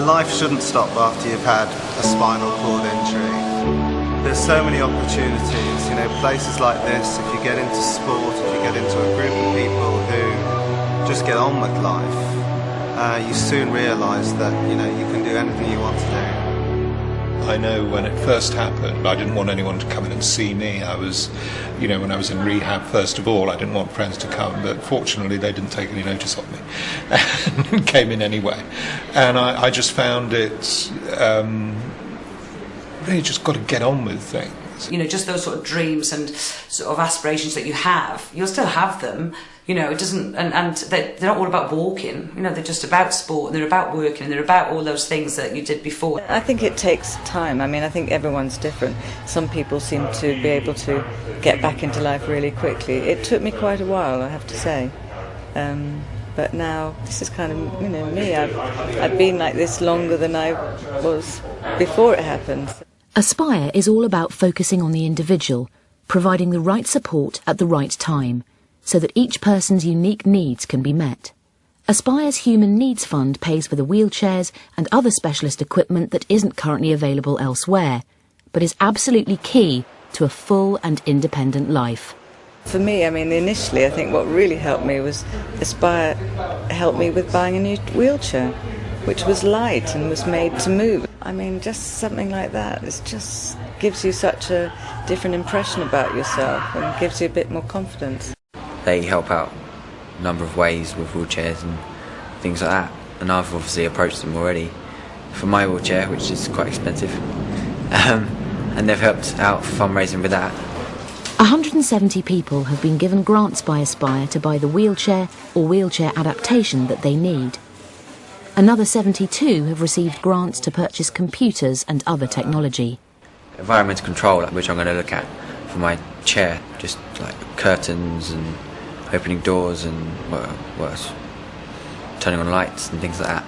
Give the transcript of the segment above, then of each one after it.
life shouldn't stop after you've had a spinal cord injury. There's so many opportunities, you know, places like this, if you get into sport, if you get into a group of people who just get on with life, you soon realise that, you know, you can do anything you want to do. I know when it first happened, I didn't want anyone to come in and see me. I was, you know, when I was in rehab, first of all, I didn't want friends to come, but fortunately they didn't take any notice of me and came in anyway. And I just found it, really just got to get on with things. You know, just those sort of dreams and sort of aspirations that you have, you'll still have them. You know, it doesn't, and they're not all about walking, you know, they're just about sport, and they're about working, and they're about all those things that you did before. I think it takes time. I mean, I think everyone's different. Some people seem to be able to get back into life really quickly. It took me quite a while, I have to say. But now, this is kind of, you know, me. I've been like this longer than I was before it happened. Aspire is all about focusing on the individual, providing the right support at the right time, so that each person's unique needs can be met. Aspire's Human Needs Fund pays for the wheelchairs and other specialist equipment that isn't currently available elsewhere, but is absolutely key to a full and independent life. For me, I mean, initially, I think what really helped me was Aspire helped me with buying a new wheelchair, which was light and was made to move. I mean, just something like that, it just gives you such a different impression about yourself and gives you a bit more confidence. They help out a number of ways with wheelchairs and things like that, and I've obviously approached them already for my wheelchair, which is quite expensive, and they've helped out for fundraising with that. 170 people have been given grants by Aspire to buy the wheelchair or wheelchair adaptation that they need. Another 72 have received grants to purchase computers and other technology. Environmental control, which I'm going to look at for my chair, just like curtains and opening doors and what else? Turning on lights and things like that.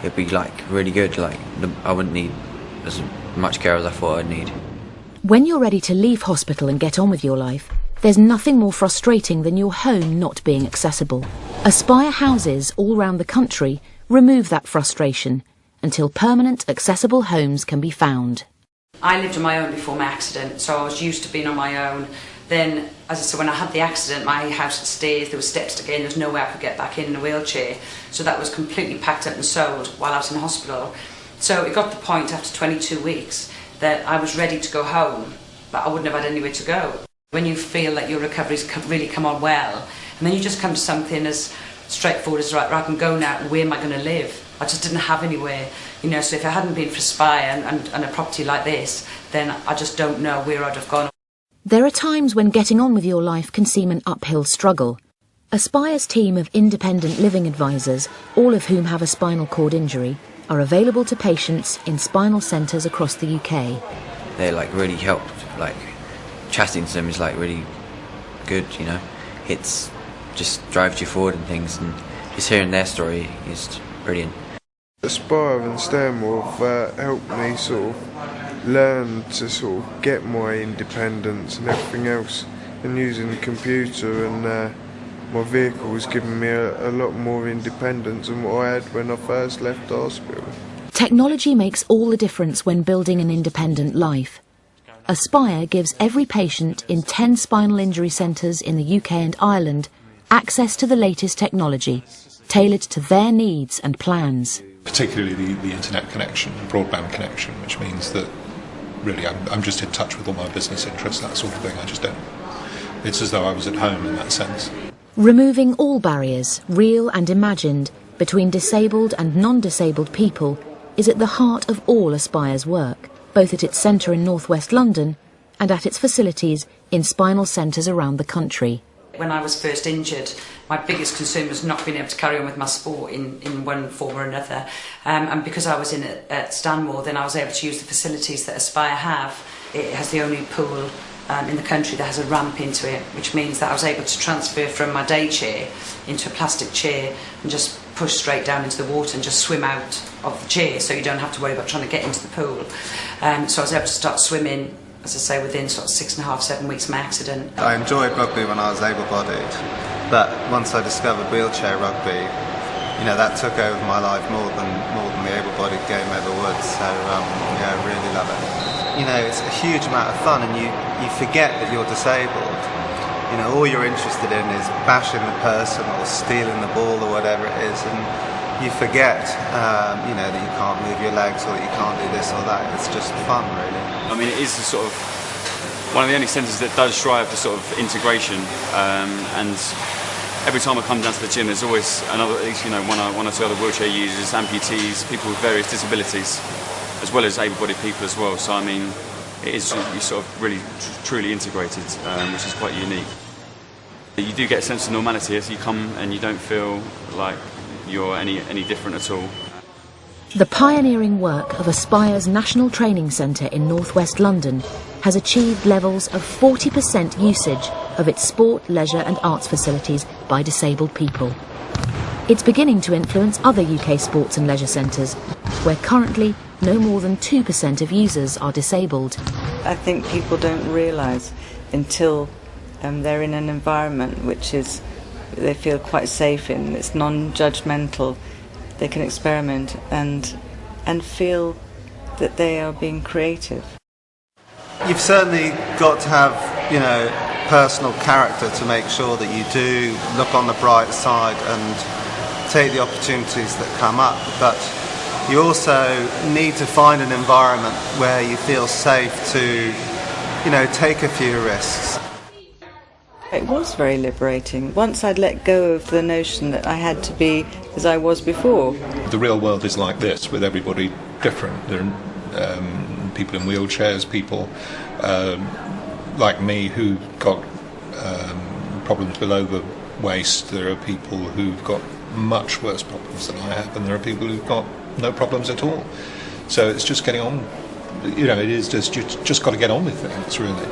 It'd be like really good. Like I wouldn't need as much care as I thought I'd need. When you're ready to leave hospital and get on with your life, there's nothing more frustrating than your home not being accessible. Aspire houses all round the country remove that frustration until permanent accessible homes can be found. I lived on my own before my accident, so I was used to being on my own. Then, as I said, when I had the accident, my house had stairs, there were steps to get in, there was no way I could get back in a wheelchair. So that was completely packed up and sold while I was in hospital. So it got to the point after 22 weeks that I was ready to go home, but I wouldn't have had anywhere to go. When you feel that your recovery's really come on well, and then you just come to something as straightforward as, right, I can go now, where am I going to live? I just didn't have anywhere, you know, so if it hadn't been for Aspire and a property like this, then I just don't know where I'd have gone. There are times when getting on with your life can seem an uphill struggle. Aspire's team of independent living advisors, all of whom have a spinal cord injury, are available to patients in spinal centres across the UK. They like really helped, like chatting to them is like really good, you know. It's just drives you forward and things, and just hearing their story is brilliant. Aspire and Stanmore have helped me sort of learn to sort of get my independence and everything else, and using the computer and my vehicle has given me a lot more independence than what I had when I first left the hospital. Technology makes all the difference when building an independent life. Aspire gives every patient in 10 spinal injury centres in the UK and Ireland access to the latest technology, tailored to their needs and plans. Particularly the internet connection, broadband connection, which means that really I'm just in touch with all my business interests, that sort of thing. I just don't. It's as though I was at home in that sense. Removing all barriers, real and imagined, between disabled and non-disabled people is at the heart of all Aspire's work, both at its centre in North West London and at its facilities in spinal centres around the country. When I was first injured, my biggest concern was not being able to carry on with my sport in one form or another. And because I was in at Stanmore, then I was able to use the facilities that Aspire have. It has the only pool in the country that has a ramp into it, which means that I was able to transfer from my day chair into a plastic chair and just push straight down into the water and just swim out of the chair, so you don't have to worry about trying to get into the pool. So I was able to start swimming, as I say, within sort of 6.5, 7 weeks of my accident. I enjoyed rugby when I was able-bodied, but once I discovered wheelchair rugby, you know, that took over my life more than the able-bodied. able-bodied game ever would. So yeah, I really love it. You know, it's a huge amount of fun, and you forget that you're disabled. You know, all you're interested in is bashing the person or stealing the ball or whatever it is, and you forget, you know, that you can't move your legs or that you can't do this or that. It's just fun, really. I mean, it is the sort of one of the only centres that does strive for sort of integration, and every time I come down to the gym, there's always another, you know, one or two other wheelchair users, amputees, people with various disabilities, as well as able-bodied people as well. So I mean, it is, you're sort of really truly integrated, which is quite unique. You do get a sense of normality as you come, and you don't feel like you're any different at all. The pioneering work of Aspire's National Training Centre in northwest London has achieved levels of 40% usage of its sport, leisure and arts facilities by disabled people. It's beginning to influence other UK sports and leisure centres, where currently no more than 2% of users are disabled. I think people don't realise until they're in an environment which is they feel quite safe in, it's non-judgmental, they can experiment and feel that they are being creative. You've certainly got to have, you know, personal character to make sure that you do look on the bright side and take the opportunities that come up, but you also need to find an environment where you feel safe to, you know, take a few risks. It was very liberating. Once I'd let go of the notion that I had to be as I was before. The real world is like this, with everybody different. There are people in wheelchairs, people like me who've got problems below the waist. There are people who've got much worse problems than I have, and there are people who've got no problems at all. So it's just getting on. You know, it is just, you just got to get on with things, really.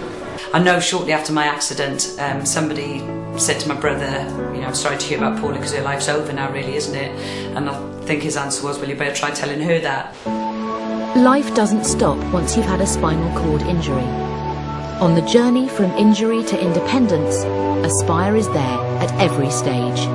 I know shortly after my accident, somebody said to my brother, you know, I'm sorry to hear about Paula because her life's over now, really, isn't it? And I think his answer was, well, you better try telling her that. Life doesn't stop once you've had a spinal cord injury. On the journey from injury to independence, Aspire is there at every stage.